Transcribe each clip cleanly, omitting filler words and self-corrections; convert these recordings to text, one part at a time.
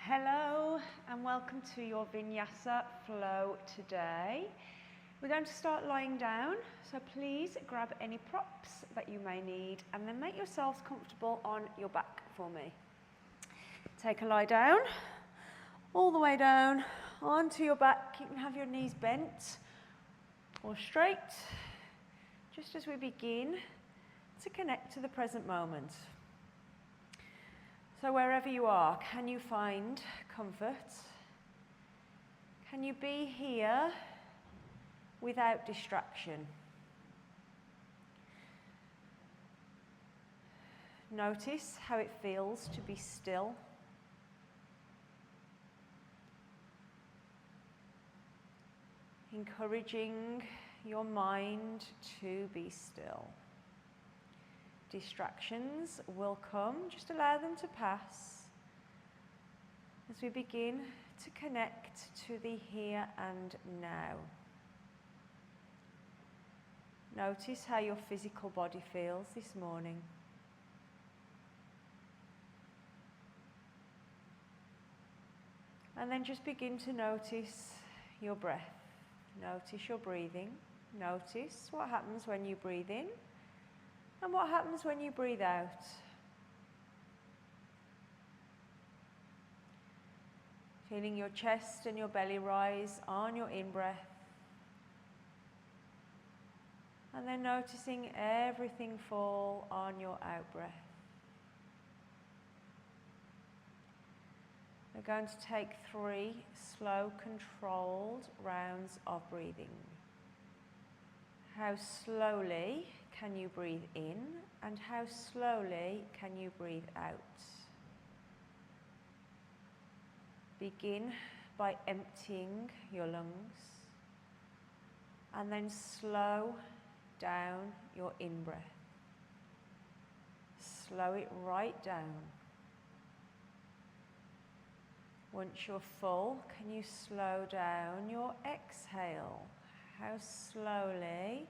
Hello and welcome to your Vinyasa flow today. We're going to start lying down, so please grab any props that you may need and then make yourselves comfortable on your back for me. Take a lie down, all the way down onto your back. You can have your knees bent or straight, just as we begin to connect to the present moment. So wherever you are, can you find comfort? Can you be here without distraction? Notice how it feels to be still. Encouraging your mind to be still. Distractions will come, just allow them to pass as we begin to connect to the here and now. Notice how your physical body feels this morning. And then just begin to notice your breath. Notice your breathing. Notice what happens when you breathe in. And what happens when you breathe out? Feeling your chest and your belly rise on your in-breath. And then noticing everything fall on your out-breath. We're going to take 3 slow, controlled rounds of breathing. How slowly can you breathe in, and how slowly can you breathe out? Begin by emptying your lungs, and then slow down your in-breath. Slow it right down. Once you're full, can you slow down your exhale? How slowly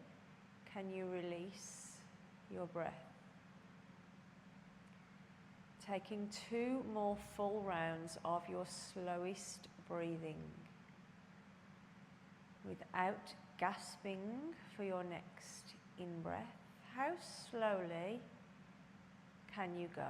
can you release your breath? Taking 2 more full rounds of your slowest breathing without gasping for your next in-breath. How slowly can you go?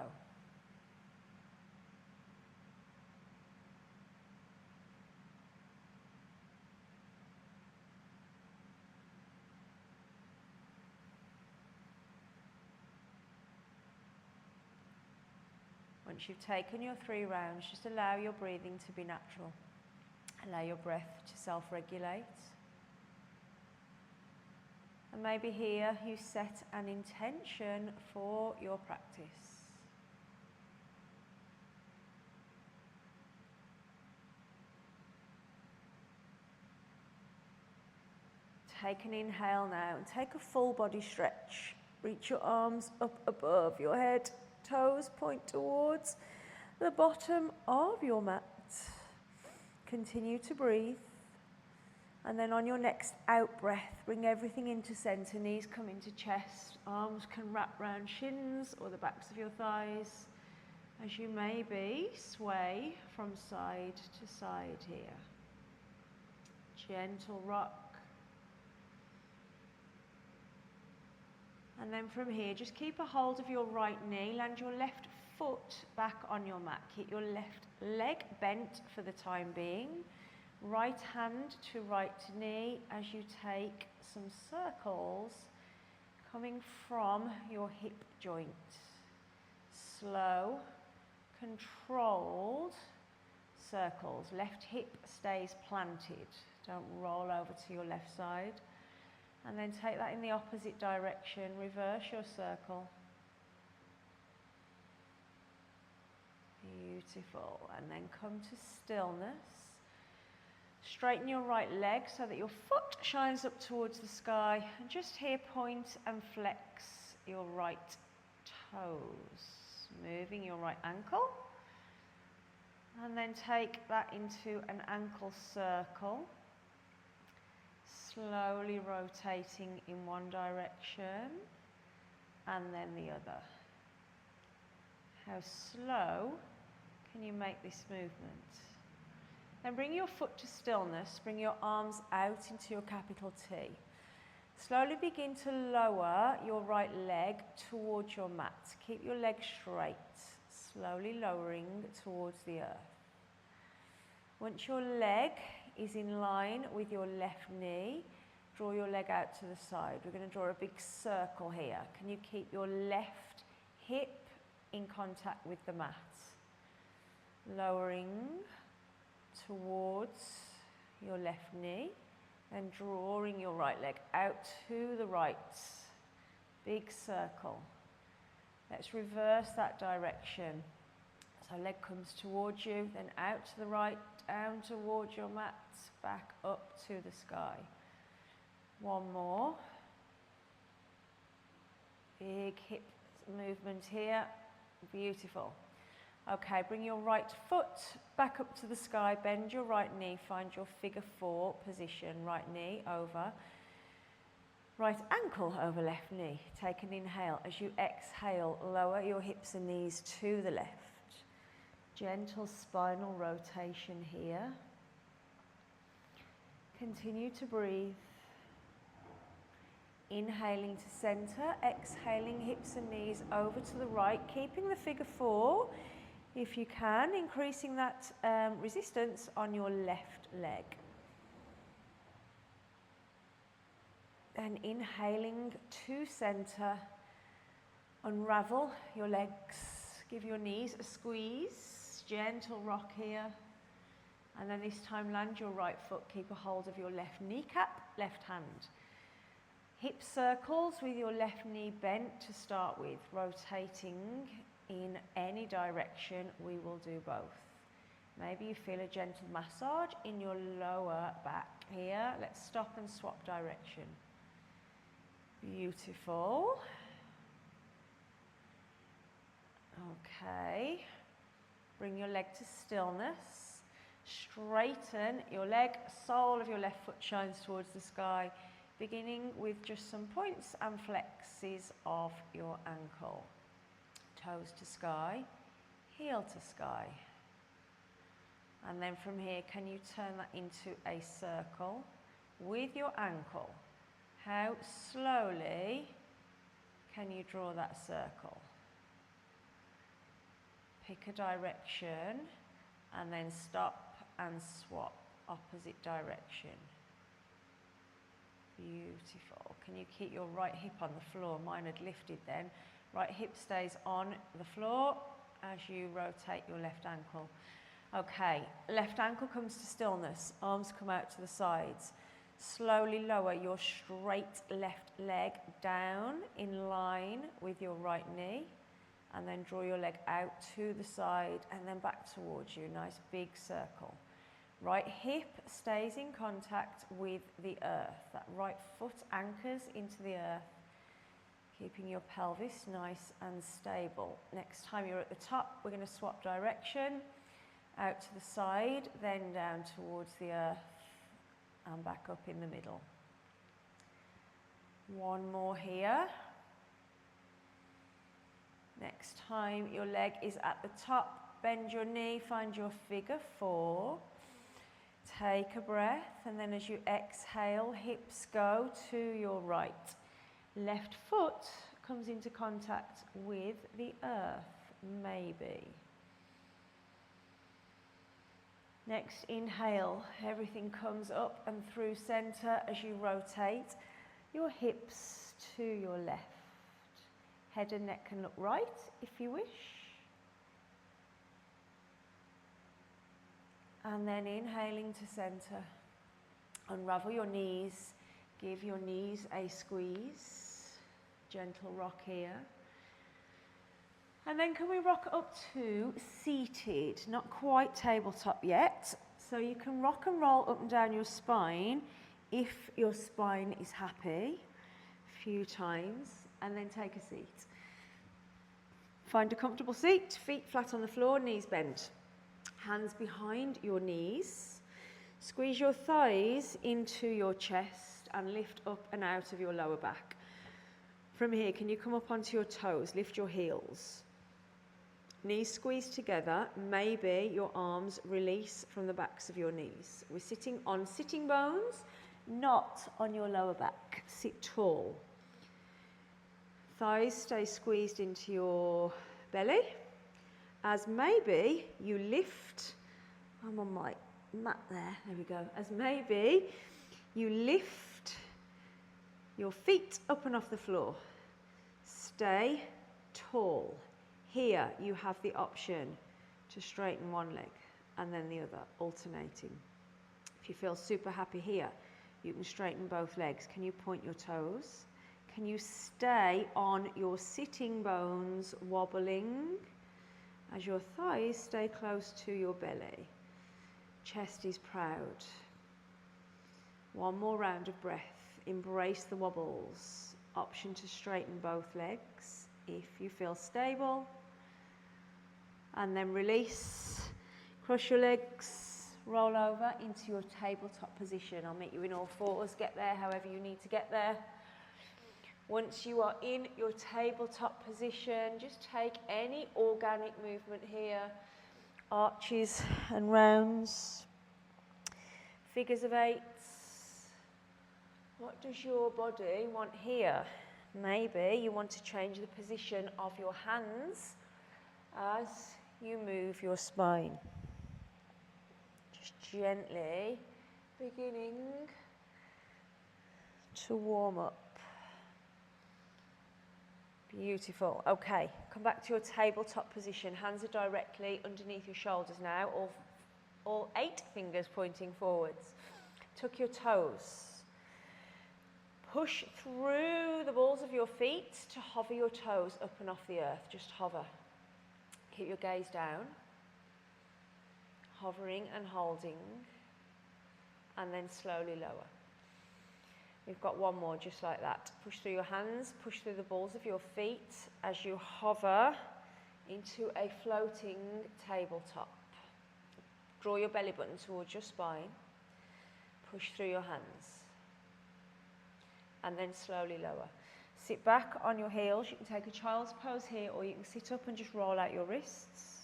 Once you've taken your 3 rounds, just allow your breathing to be natural. Allow your breath to self-regulate. And maybe here you set an intention for your practice. Take an inhale now and take a full body stretch. Reach your arms up above your head. Toes point towards the bottom of your mat. Continue to breathe. And then on your next out breath, bring everything into center. Knees come into chest. Arms can wrap round shins or the backs of your thighs as you maybe sway from side to side here. Gentle rock. And then from here, just keep a hold of your right knee, land your left foot back on your mat. Keep your left leg bent for the time being. Right hand to right knee as you take some circles coming from your hip joint. Slow, controlled circles. Left hip stays planted. Don't roll over to your left side. And then take that in the opposite direction, reverse your circle. Beautiful. And then come to stillness. Straighten your right leg so that your foot shines up towards the sky. And just here point and flex your right toes. Moving your right ankle. And then take that into an ankle circle. Slowly rotating in one direction and then the other. How slow Can you make this movement? Then bring your foot to stillness, bring your arms out into your capital T. Slowly begin to lower your right leg towards your mat. Keep your leg straight, slowly lowering towards the earth. Once your leg is in line with your left knee, draw your leg out to the side. We're going to draw a big circle here. Can you keep your left hip in contact with the mat? Lowering towards your left knee and drawing your right leg out to the right. Big circle. Let's reverse that direction. So leg comes towards you, then out to the right, down towards your mat, back up to the sky. One more. Big hip movement here. Beautiful. Okay, bring your right foot back up to the sky, bend your right knee, find your figure 4 position, right knee over, right ankle over left knee. Take an inhale. As you exhale, lower your hips and knees to the left. Gentle spinal rotation here. Continue to breathe. Inhaling to center, exhaling hips and knees over to the right, keeping the figure 4. If you can, increasing that resistance on your left leg. Then inhaling to center, unravel your legs, give your knees a squeeze, gentle rock here. And then this time land your right foot, keep a hold of your left kneecap, left hand. Hip circles with your left knee bent to start with, rotating in any direction. We will do both. Maybe you feel a gentle massage in your lower back here. Let's stop and swap direction. Beautiful. Okay. Bring your leg to stillness. Straighten your leg. Sole of your left foot shines towards the sky, beginning with just some points and flexes of your ankle. Toes to sky, heel to sky. And then from here, can you turn that into a circle with your ankle? How slowly can you draw that circle? Pick a direction and then stop and swap opposite direction. Beautiful. Can you keep your right hip on the floor? Mine had lifted then. Right hip stays on the floor as you rotate your left ankle. Okay, left ankle comes to stillness. Arms come out to the sides. Slowly lower your straight left leg down in line with your right knee. And then draw your leg out to the side and then back towards you. Nice big circle. Right hip stays in contact with the earth. That right foot anchors into the earth, keeping your pelvis nice and stable. Next time you're at the top, we're going to swap direction. Out to the side, then down towards the earth and back up in the middle. One more here. Next time your leg is at the top, bend your knee, find your figure 4. Take a breath, and then as you exhale, hips go to your right. Left foot comes into contact with the earth, maybe. Next, inhale, everything comes up and through center as you rotate your hips to your left. Head and neck can look right if you wish. And then inhaling to center. Unravel your knees, give your knees a squeeze. Gentle rock here. And then can we rock up to seated? Not quite tabletop yet. So you can rock and roll up and down your spine if your spine is happy. A few times. And then take a seat. Find a comfortable seat, feet flat on the floor, knees bent. Hands behind your knees. Squeeze your thighs into your chest and lift up and out of your lower back. From here, can you come up onto your toes, lift your heels. Knees squeezed together, maybe your arms release from the backs of your knees. We're sitting on sitting bones, not on your lower back. Sit tall. Thighs stay squeezed into your belly. As maybe you lift, I'm on my mat there we go. As maybe you lift your feet up and off the floor. Stay tall. Here you have the option to straighten one leg and then the other, alternating. If you feel super happy here, you can straighten both legs. Can you point your toes? Can you stay on your sitting bones, wobbling as your thighs stay close to your belly? Chest is proud. One more round of breath. Embrace the wobbles. Option to straighten both legs if you feel stable. And then release. Cross your legs. Roll over into your tabletop position. I'll meet you in all fours. Get there however you need to get there. Once you are in your tabletop position, just take any organic movement here. Arches and rounds. Figures of eights. What does your body want here? Maybe you want to change the position of your hands as you move your spine. Just gently beginning to warm up. Beautiful. Okay, come back to your tabletop position. Hands are directly underneath your shoulders now, all 8 fingers pointing forwards. Tuck your toes. Push through the balls of your feet to hover your toes up and off the earth. Just hover. Keep your gaze down. Hovering and holding. And then slowly lower. We've got one more just like that. Push through your hands, push through the balls of your feet as you hover into a floating tabletop. Draw your belly button towards your spine. Push through your hands. And then slowly lower. Sit back on your heels. You can take a child's pose here, or you can sit up and just roll out your wrists.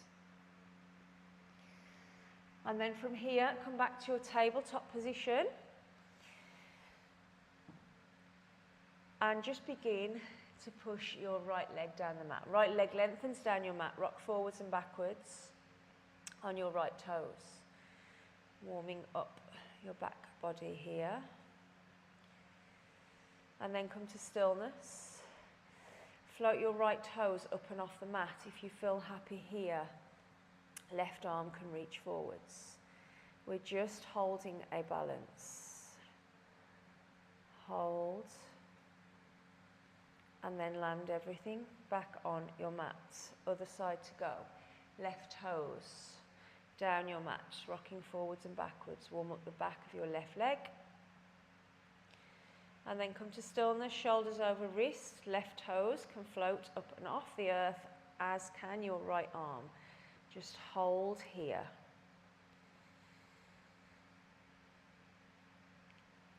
And then from here, come back to your tabletop position. And just begin to push your right leg down the mat. Right leg lengthens down your mat. Rock forwards and backwards on your right toes. Warming up your back body here. And then come to stillness. Float your right toes up and off the mat. If you feel happy here, left arm can reach forwards. We're just holding a balance. Hold. And then land everything back on your mat. Other side to go. Left toes down your mat, rocking forwards and backwards. Warm up the back of your left leg. And then come to stillness, shoulders over wrist. Left toes can float up and off the earth, as can your right arm. Just hold here.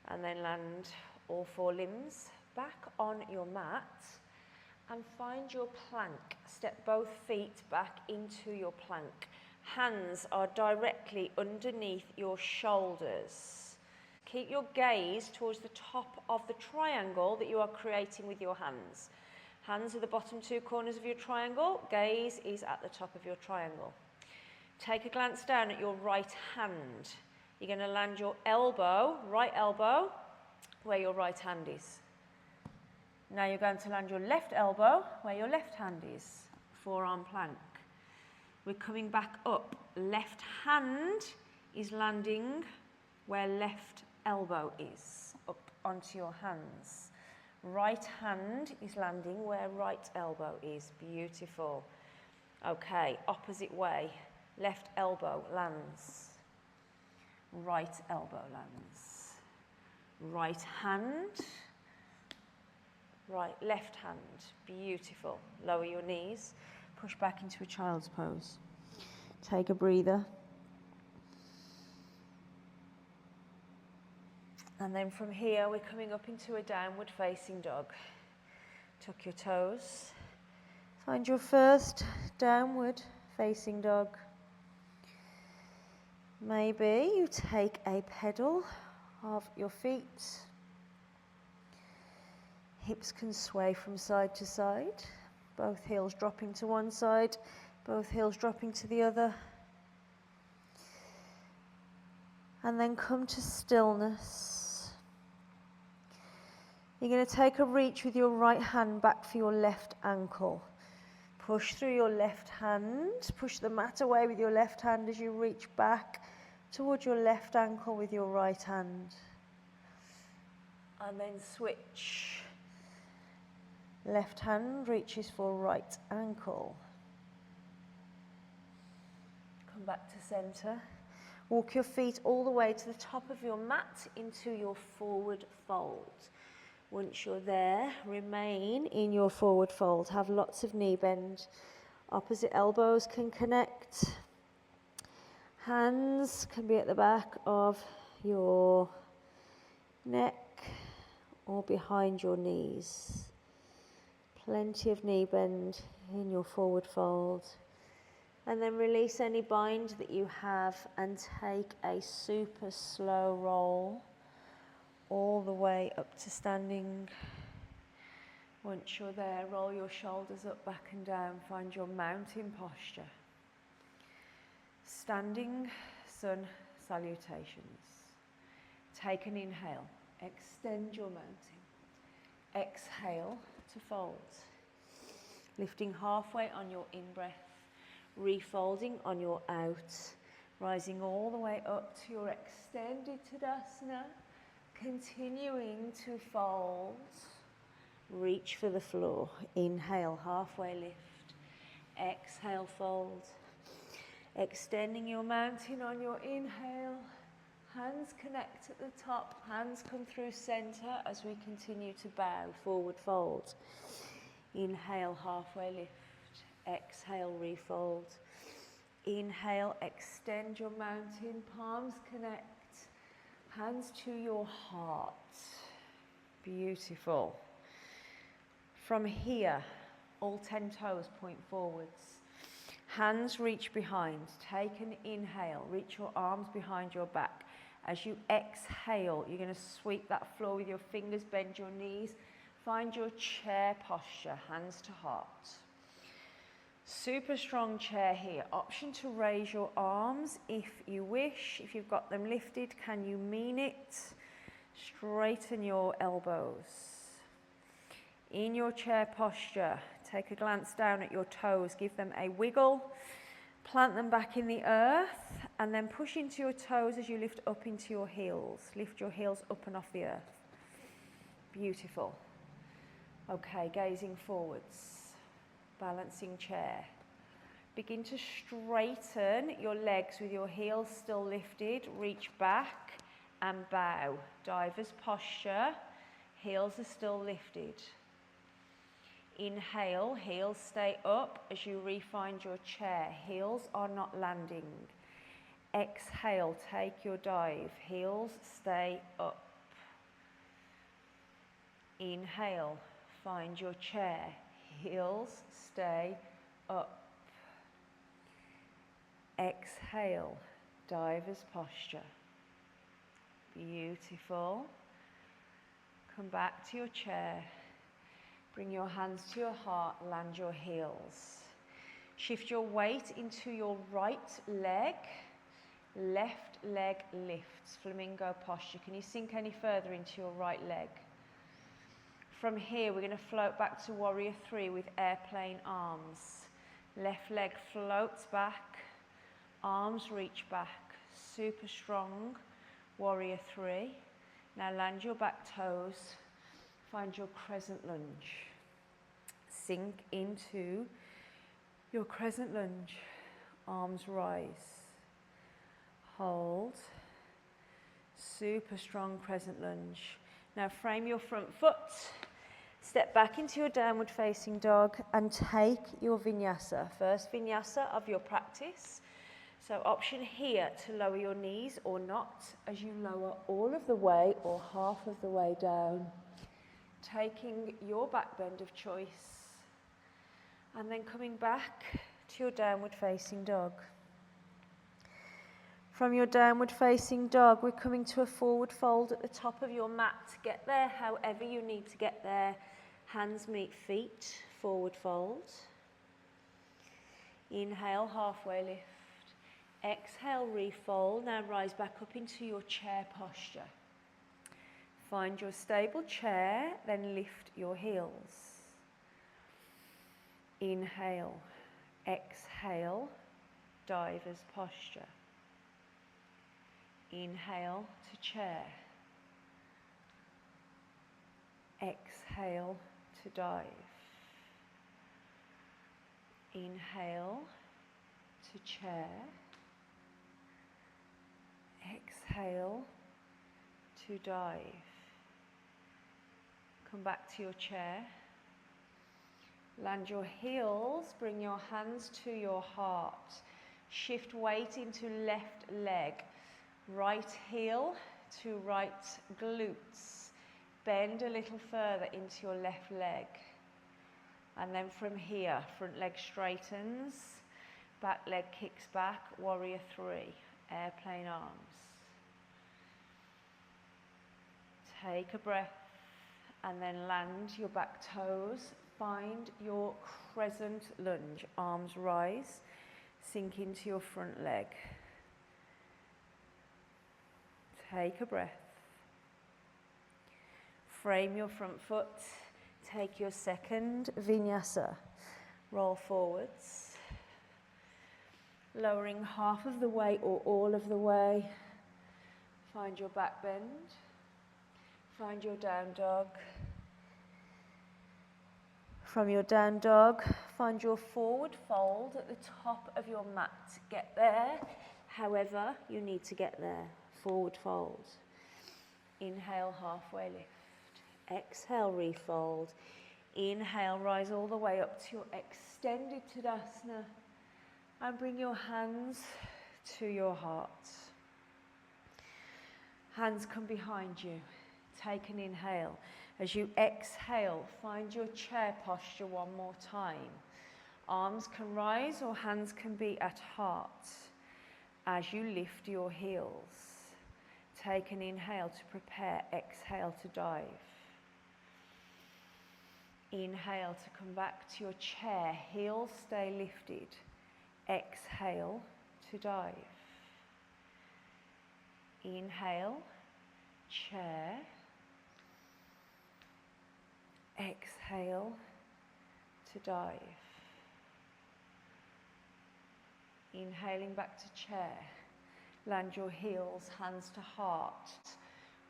And then land all 4 limbs back on your mat and find your plank. Step both feet back into your plank. Hands are directly underneath your shoulders. Keep your gaze towards the top of the triangle that you are creating with your hands. Hands are the bottom 2 corners of your triangle. Gaze is at the top of your triangle. Take a glance down at your right hand. You're going to land your elbow, right elbow, where your right hand is. Now you're going to land your left elbow where your left hand is, forearm plank. We're coming back up. Left hand is landing where left elbow is, up onto your hands. Right hand is landing where right elbow is. Beautiful. Okay, opposite way. Left elbow lands. Right elbow lands. Right hand. Right, left hand, beautiful. Lower your knees, push back into a child's pose. Take a breather. And then from here, we're coming up into a downward facing dog. Tuck your toes. Find your first downward facing dog. Maybe you take a pedal of your feet. Hips can sway from side to side. Both heels dropping to one side, both heels dropping to the other. And then come to stillness. You're going to take a reach with your right hand back for your left ankle. Push through your left hand, push the mat away with your left hand as you reach back towards your left ankle with your right hand. And then switch. Left hand reaches for right ankle. Come back to center. Walk your feet all the way to the top of your mat into your forward fold. Once you're there, remain in your forward fold. Have lots of knee bend. Opposite elbows can connect. Hands can be at the back of your neck or behind your knees. Plenty of knee bend in your forward fold. And then release any bind that you have and take a super slow roll all the way up to standing. Once you're there, roll your shoulders up, back and down. Find your mountain posture. Standing sun salutations. Take an inhale. Extend your mountain. Exhale to fold. Lifting halfway on your in-breath. Refolding on your out. Rising all the way up to your extended Tadasana. Continuing to fold. Reach for the floor. Inhale, halfway lift. Exhale, fold. Extending your mountain on your inhale. Hands connect at the top. Hands come through center as we continue to bow. Forward fold. Inhale, halfway lift. Exhale, refold. Inhale, extend your mountain. Palms connect. Hands to your heart. Beautiful. From here, all 10 toes point forwards. Hands reach behind. Take an inhale. Reach your arms behind your back. As you exhale, you're going to sweep that floor with your fingers, bend your knees. Find your chair posture, hands to heart. Super strong chair here. Option to raise your arms if you wish. If you've got them lifted, can you mean it? Straighten your elbows. In your chair posture, take a glance down at your toes. Give them a wiggle. Plant them back in the earth and then push into your toes as you lift up into your heels. Lift your heels up and off the earth. Beautiful. Okay, gazing forwards. Balancing chair. Begin to straighten your legs with your heels still lifted. Reach back and bow. Diver's posture. Heels are still lifted. Inhale, heels stay up as you re-find your chair. Heels are not landing. Exhale, take your dive. Heels stay up. Inhale, find your chair. Heels stay up. Exhale, diver's posture. Beautiful. Come back to your chair. Bring your hands to your heart, land your heels. Shift your weight into your right leg. Left leg lifts, flamingo posture. Can you sink any further into your right leg? From here, we're going to float back to warrior three with airplane arms. Left leg floats back, arms reach back. Super strong, warrior three. Now land your back toes, find your crescent lunge. Sink into your crescent lunge, arms rise. Hold, super strong crescent lunge. Now frame your front foot, step back into your downward facing dog and take your vinyasa. First vinyasa of your practice. So option here to lower your knees or not as you lower all of the way or half of the way down. Taking your back bend of choice And then coming back to your downward facing dog. From your downward facing dog, we're coming to a forward fold at the top of your mat. Get there however you need to get there. Hands meet feet, forward fold. Inhale, halfway lift. Exhale, refold. Now rise back up into your chair posture. Find your stable chair, then lift your heels. Inhale, exhale, diver's posture. Inhale to chair. Exhale to dive. Inhale to chair. Exhale to dive. Come back to your chair. Land your heels, bring your hands to your heart. Shift weight into left leg. Right heel to right glutes. Bend a little further into your left leg. And then from here, front leg straightens, back leg kicks back, warrior three, airplane arms. Take a breath and then land your back toes. Find your crescent lunge. Arms rise, sink into your front leg. Take a breath. Frame your front foot. Take your second Vinyasa. Roll forwards. Lowering half of the way or all of the way. Find your back bend. Find your down dog. From your down dog, find your forward fold at the top of your mat. Get there however you need to get there. Forward fold. Inhale, halfway lift. Exhale, refold. Inhale, rise all the way up to your extended Tadasana. And bring your hands to your heart. Hands come behind you. Take an inhale. As you exhale, find your chair posture one more time. Arms can rise or hands can be at heart. As you lift your heels, take an inhale to prepare, exhale to dive. Inhale to come back to your chair, heels stay lifted. Exhale to dive. Inhale, chair. Exhale to dive. Inhaling back to chair. Land your heels, hands to heart.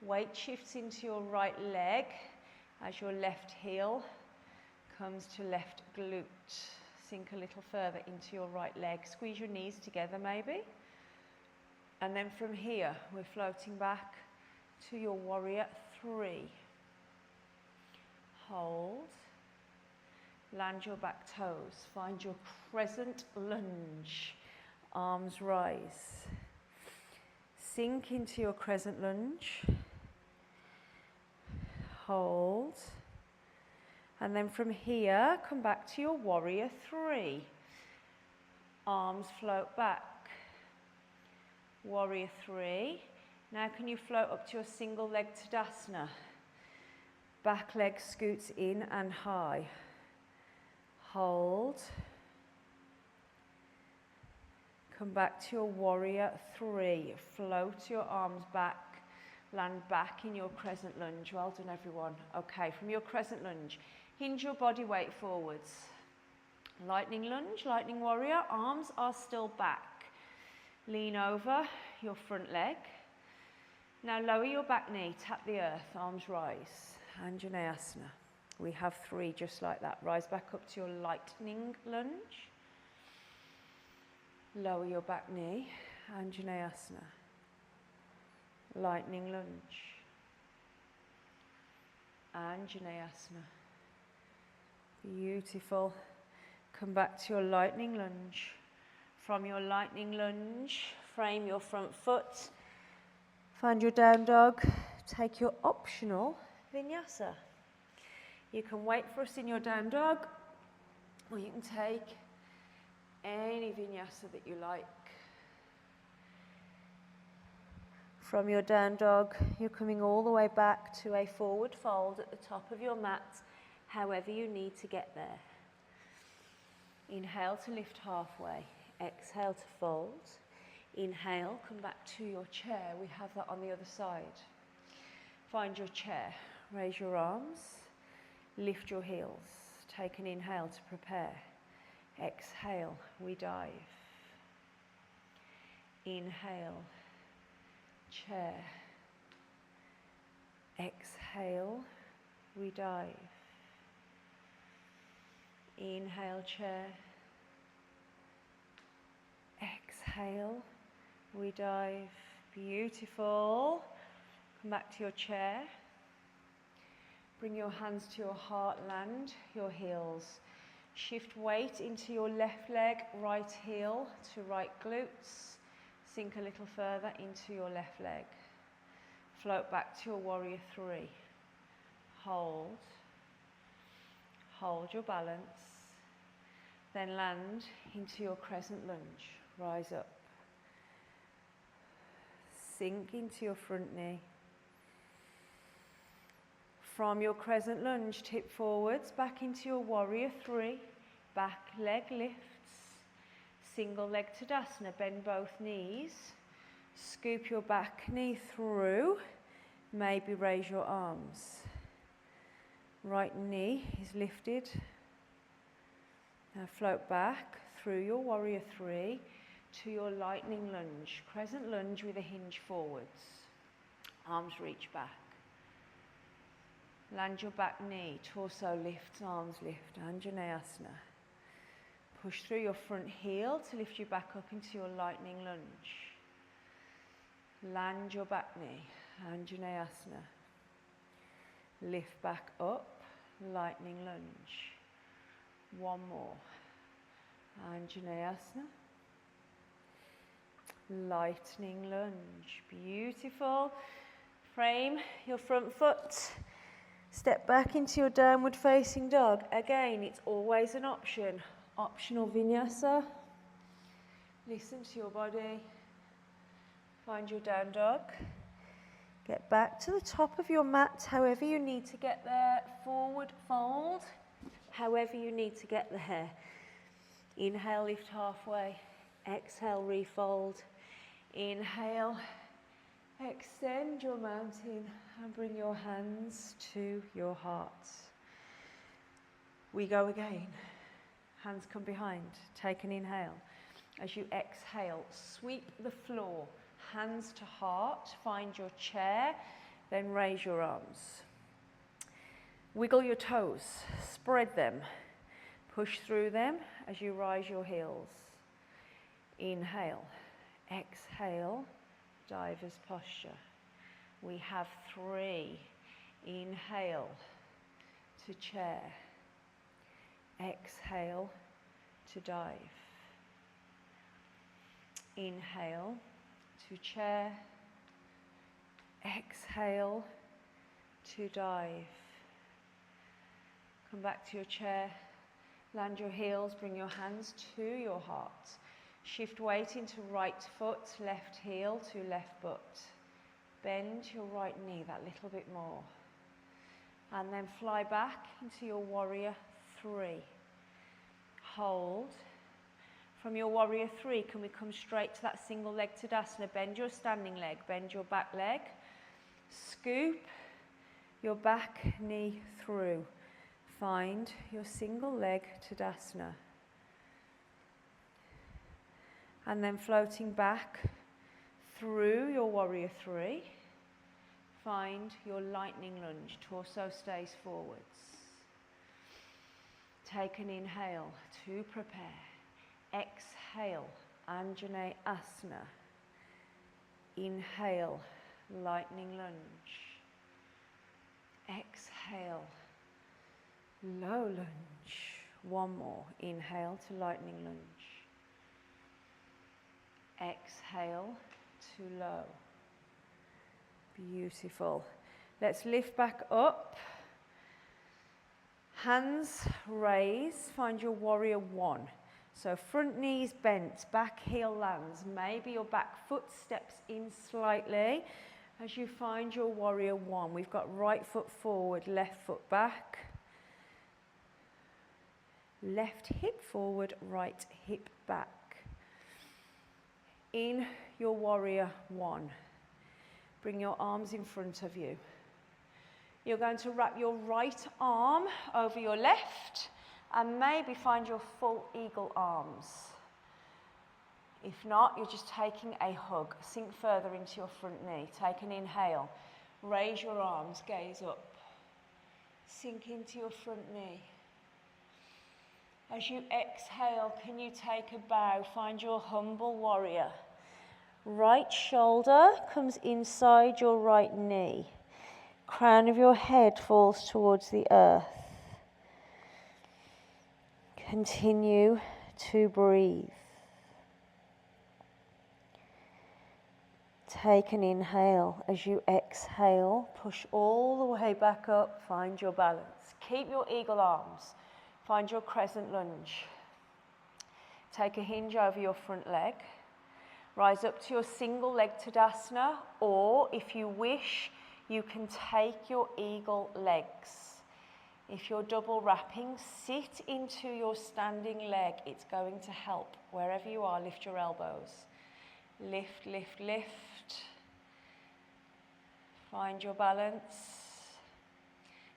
Weight shifts into your right leg as your left heel comes to left glute. Sink a little further into your right leg. Squeeze your knees together maybe. And then from here, we're floating back to your warrior three. Hold. Land your back toes. Find your crescent lunge. Arms rise. Sink into your crescent lunge. Hold. And then from here, come back to your warrior three. Arms float back. Warrior three. Now can you float up to your single leg Tadasana? Back leg scoots in and high. Hold. Come back to your warrior three. Float your arms back. Land back in your crescent lunge. Well done, everyone. Okay, from your crescent lunge, hinge your body weight forwards. Lightning lunge, lightning warrior. Arms are still back. Lean over your front leg. Now lower your back knee, tap the earth, arms rise. Anjaneyasana. We have three just like that. Rise back up to your lightning lunge. Lower your back knee. Anjaneyasana. Lightning lunge. Anjaneyasana. Beautiful. Come back to your lightning lunge. From your lightning lunge, frame your front foot. Find your down dog. Take your optional Vinyasa. You can wait for us in your down dog, Or you can take any vinyasa that you like. From your down dog, you're coming all the way back to a forward fold at the top of your mat, however you need to get there. Inhale to lift halfway, exhale to fold. Inhale, come back to your chair. We have that on the other side. Find your chair, raise your arms, lift your heels. Take an inhale to prepare. Exhale, we dive. Inhale, chair. Exhale, we dive. Inhale, chair. Exhale, we dive. Beautiful. Come back to your chair. Bring your hands to your heart, land your heels. Shift weight into your left leg, right heel to right glutes. Sink a little further into your left leg. Float back to your warrior three. Hold. Hold your balance. Then land into your crescent lunge. Rise up. Sink into your front knee. From your crescent lunge, tip forwards, back into your warrior three. Back leg lifts. Single leg Tadasana, bend both knees. Scoop your back knee through. Maybe raise your arms. Right knee is lifted. Now float back through your warrior three to your lightning lunge. Crescent lunge with a hinge forwards. Arms reach back. Land your back knee, torso lifts, arms lift, Anjaneyasana. Push through your front heel to lift you back up into your lightning lunge. Land your back knee, Anjaneyasana. Lift back up, lightning lunge. One more. Anjaneyasana. Lightning lunge. Beautiful. Frame your front foot. Step back into your downward facing dog. Again, it's always an option. Optional vinyasa. Listen to your body. Find your down dog. Get back to the top of your mat, however you need to get there. Forward fold, however you need to get there. Inhale, lift halfway. Exhale, refold. Inhale, extend your mountain and bring your hands to your heart. We go again. Hands come behind. Take an inhale. As you exhale, sweep the floor. Hands to heart. Find your chair. Then raise your arms. Wiggle your toes. Spread them. Push through them as you rise your heels. Inhale. Exhale. Diver's posture. We have three. Inhale to chair. Exhale to dive. Inhale to chair. Exhale to dive. Come back to your chair. Land your heels, bring your hands to your heart. Shift weight into right foot, left heel to left butt. Bend your right knee that little bit more. And then fly back into your warrior three. Hold. From your warrior three, can we come straight to that single leg Tadasana? Bend your standing leg, bend your back leg. Scoop your back knee through. Find your single leg Tadasana. And then floating back through your warrior three, find your lightning lunge. Torso stays forwards. Take an inhale to prepare. Exhale, Anjaneyasana. Inhale, lightning lunge. Exhale, low lunge. One more. Inhale to lightning lunge. Exhale to low. Beautiful. Let's lift back up. Hands raised, find your warrior one. So front knee is bent, back heel lands. Maybe your back foot steps in slightly as you find your warrior one. We've got right foot forward, left foot back. Left hip forward, right hip back. In your warrior one. Bring your arms in front of you. You're going to wrap your right arm over your left and maybe find your full eagle arms. If not, you're just taking a hug. Sink further into your front knee. Take an inhale. Raise your arms, gaze up. Sink into your front knee. As you exhale, can you take a bow? Find your humble warrior. Right shoulder comes inside your right knee. Crown of your head falls towards the earth. Continue to breathe. Take an inhale. As you exhale, push all the way back up. Find your balance. Keep your eagle arms. Find your crescent lunge. Take a hinge over your front leg. Rise up to your single leg Tadasana, or if you wish, you can take your eagle legs. If you're double wrapping, sit into your standing leg. It's going to help. Wherever you are, lift your elbows. Lift, lift, lift. Find your balance.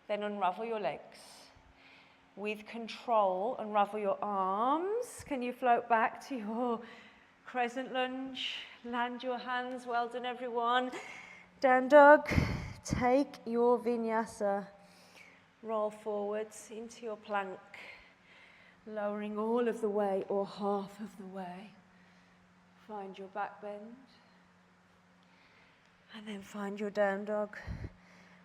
Then unravel your legs. With control, unravel your arms. Can you float back to your crescent lunge? Land your hands. Well done, everyone. Down dog. Take your vinyasa. Roll forwards into your plank. Lowering all of the way or half of the way. Find your back bend. And then find your down dog.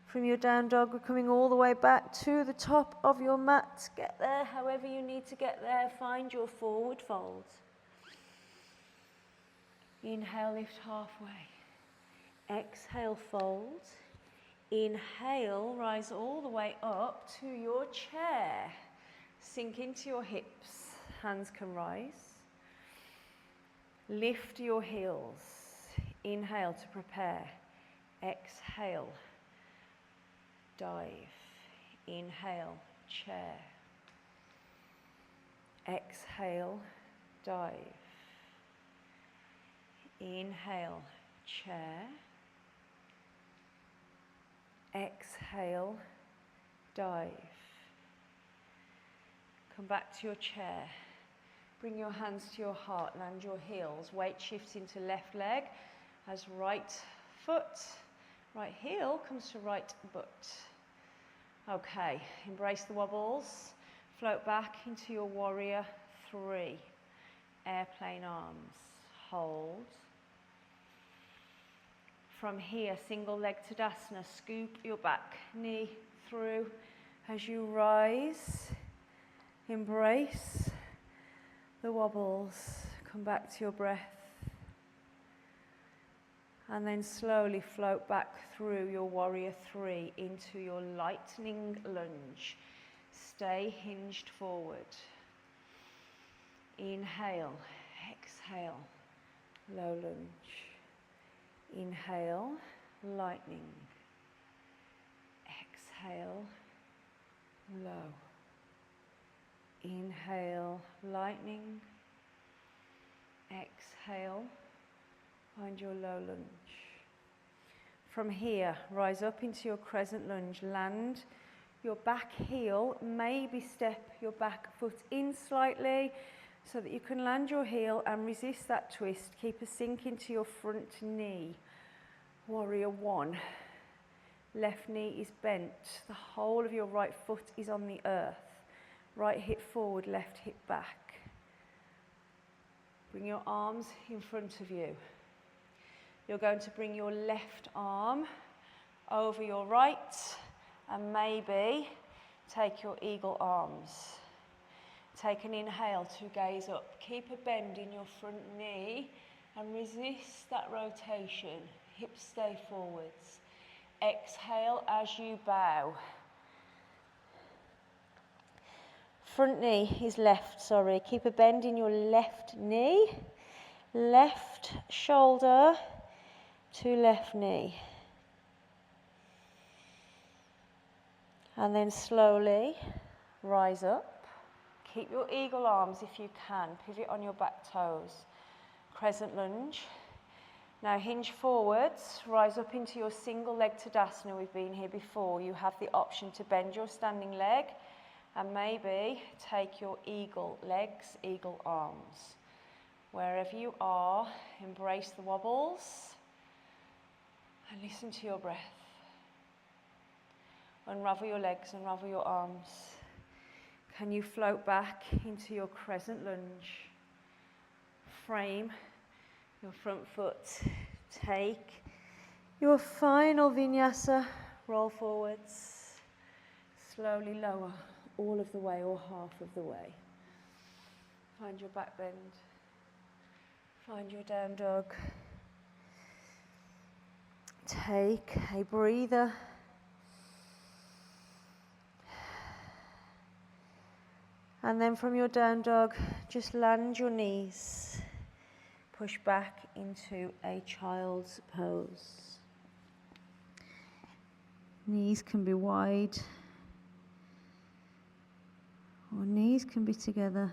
From your down dog, we're coming all the way back to the top of your mat. Get there however you need to get there. Find your forward fold. Inhale, lift halfway. Exhale, fold. Inhale, rise all the way up to your chair. Sink into your hips. Hands can rise. Lift your heels. Inhale to prepare. Exhale. Dive. Inhale, chair. Exhale, dive. Inhale, chair. Exhale, dive. Come back to your chair. Bring your hands to your heart, land your heels. Weight shifts into left leg as right foot, right heel comes to right butt. Okay, embrace the wobbles. Float back into your warrior three. Airplane arms. Hold. From here, single leg Tadasana. Scoop your back knee through as you rise. Embrace the wobbles. Come back to your breath. And then slowly float back through your warrior three into your lightning lunge. Stay hinged forward. Inhale, exhale, low lunge. Inhale, lightning. Exhale, low. Inhale, lightning. Exhale, find your low lunge. From here, rise up into your crescent lunge. Land your back heel, maybe step your back foot in slightly so that you can land your heel and resist that twist. Keep a sink into your front knee. Warrior one. Left knee is bent. The whole of your right foot is on the earth. Right hip forward, left hip back. Bring your arms in front of you. You're going to bring your left arm over your right and maybe take your eagle arms. Take an inhale to gaze up. Keep a bend in your front knee and resist that rotation. Hips stay forwards. Exhale as you bow. front knee is left, sorry. Keep a bend in your left knee, left shoulder to left knee. And then slowly rise up. Keep your eagle arms if you can. Pivot on your back toes. Crescent lunge. Now hinge forwards, rise up into your single leg Tadasana. We've been here before. You have the option to bend your standing leg and maybe take your eagle legs, eagle arms. Wherever you are, embrace the wobbles and listen to your breath. Unravel your legs, unravel your arms. Can you float back into your crescent lunge? Frame your front foot. Take your final vinyasa. Roll forwards. Slowly lower all of the way or half of the way. Find your back bend. Find your down dog. Take a breather. And then from your down dog, just land your knees. Push back into a child's pose. Knees can be wide, or knees can be together.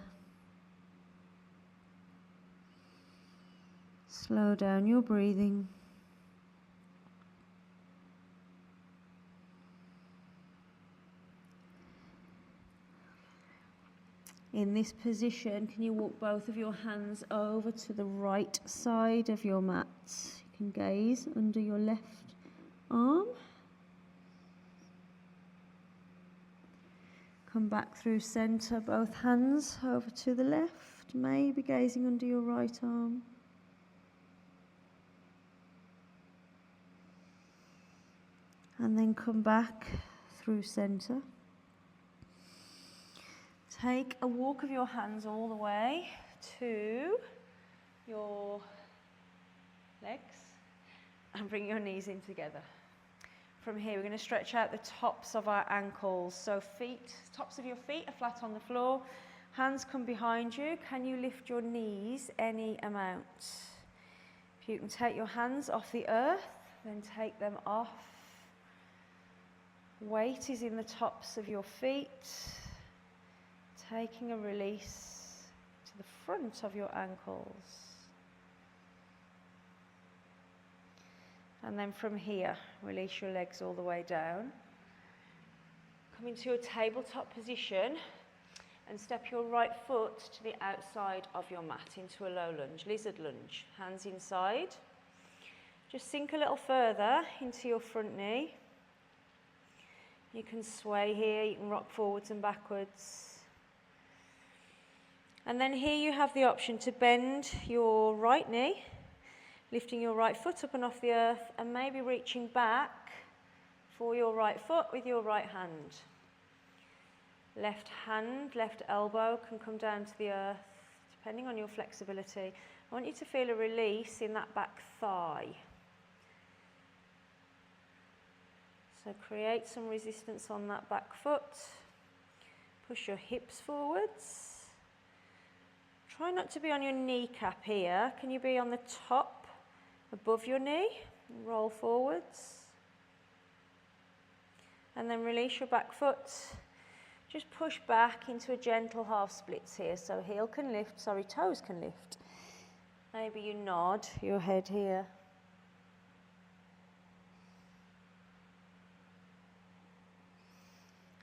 Slow down your breathing. In this position, can you walk both of your hands over to the right side of your mat? You can gaze under your left arm. Come back through center, both hands over to the left, maybe gazing under your right arm. And then come back through center. Take a walk of your hands all the way to your legs and bring your knees in together. From here, we're going to stretch out the tops of our ankles. So tops of your feet are flat on the floor. Hands come behind you. Can you lift your knees any amount? If you can take your hands off the earth, then take them off. Weight is in the tops of your feet. Taking a release to the front of your ankles. And then from here, release your legs all the way down. Come into your tabletop position and step your right foot to the outside of your mat into a low lunge, lizard lunge. Hands inside. Just sink a little further into your front knee. You can sway here, you can rock forwards and backwards. And then here you have the option to bend your right knee, lifting your right foot up and off the earth, and maybe reaching back for your right foot with your right hand. Left hand, left elbow can come down to the earth, depending on your flexibility. I want you to feel a release in that back thigh. So create some resistance on that back foot. Push your hips forwards. Try not to be on your kneecap here. Can you be on the top, above your knee? Roll forwards. And then release your back foot. Just push back into a gentle half splits here. So toes can lift. Maybe you nod your head here.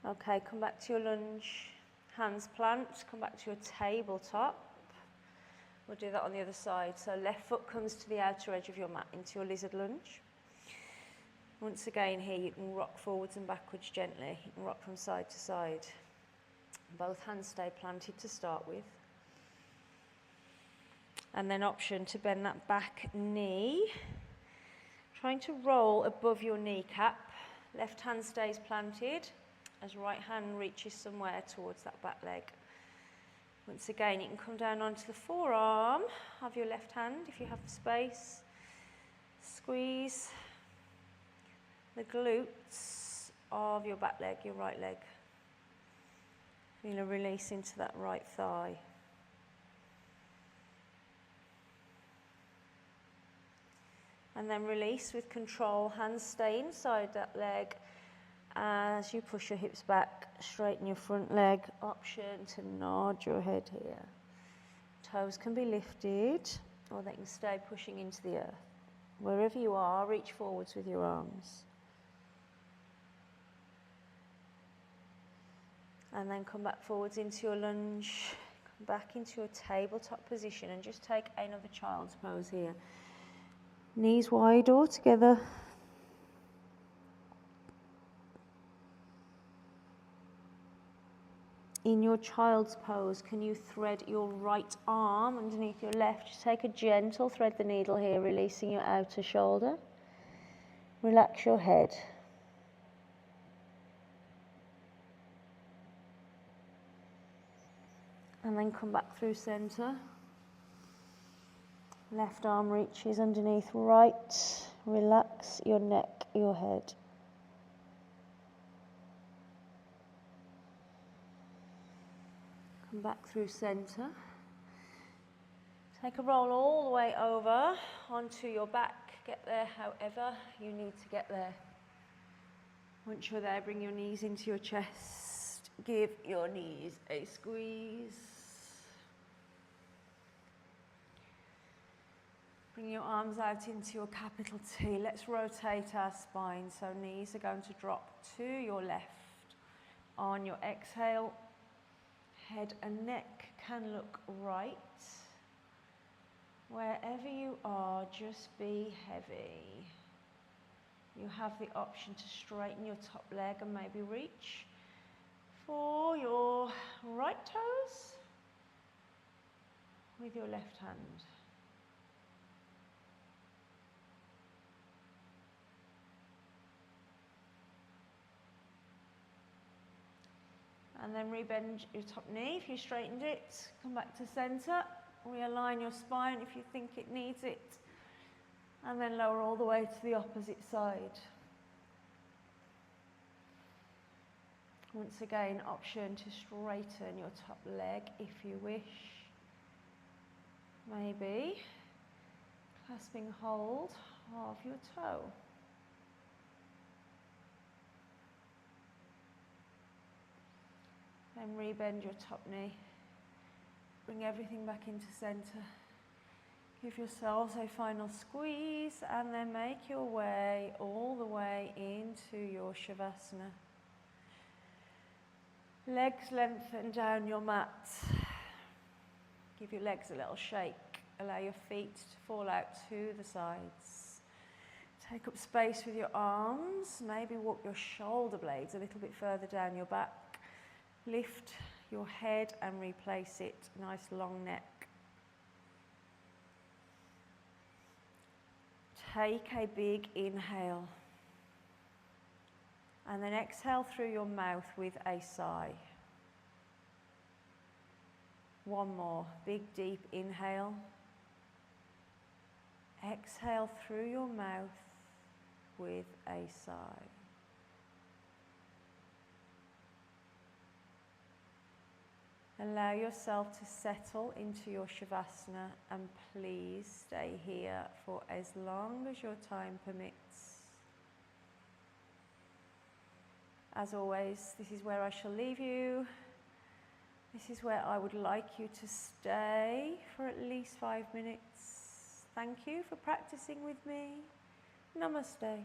Okay, come back to your lunge. Hands plant, come back to your tabletop. We'll do that on the other side. So left foot comes to the outer edge of your mat into your lizard lunge. Once again here, you can rock forwards and backwards gently. You can rock from side to side. Both hands stay planted to start with. And then option to bend that back knee. Trying to roll above your kneecap. Left hand stays planted as right hand reaches somewhere towards that back leg. Once again, you can come down onto the forearm of your left hand if you have the space. Squeeze the glutes of your back leg, your right leg. Feel a release into that right thigh. And then release with control. Hands stay inside that leg as you push your hips back, straighten your front leg. Option to nod your head here. Toes can be lifted or they can stay pushing into the earth. Wherever you are, reach forwards with your arms. And then come back forwards into your lunge. Come back into your tabletop position and just take another child's pose here. Knees wide or together. In your child's pose, can you thread your right arm underneath your left? Just take a gentle thread the needle here, releasing your outer shoulder. Relax your head. And then come back through center. Left arm reaches underneath right. Relax your neck, your head. Come back through center. Take a roll all the way over onto your back. Get there however you need to get there. Once you're there, bring your knees into your chest. Give your knees a squeeze. Bring your arms out into your capital T. Let's rotate our spine. So knees are going to drop to your left. On your exhale, head and neck can look right. Wherever you are, just be heavy. You have the option to straighten your top leg and maybe reach for your right toes with your left hand. And then rebend your top knee if you straightened it. Come back to center. Realign your spine if you think it needs it. And then lower all the way to the opposite side. Once again, option to straighten your top leg if you wish. Maybe clasping hold of your toe. Then rebend your top knee. Bring everything back into center. Give yourselves a final squeeze and then make your way all the way into your Shavasana. Legs lengthen down your mat. Give your legs a little shake. Allow your feet to fall out to the sides. Take up space with your arms. Maybe walk your shoulder blades a little bit further down your back. Lift your head and replace it. Nice long neck. Take a big inhale. And then exhale through your mouth with a sigh. One more. Big deep inhale. Exhale through your mouth with a sigh. Allow yourself to settle into your Shavasana and please stay here for as long as your time permits. As always, this is where I shall leave you. This is where I would like you to stay for at least 5 minutes. Thank you for practicing with me. Namaste.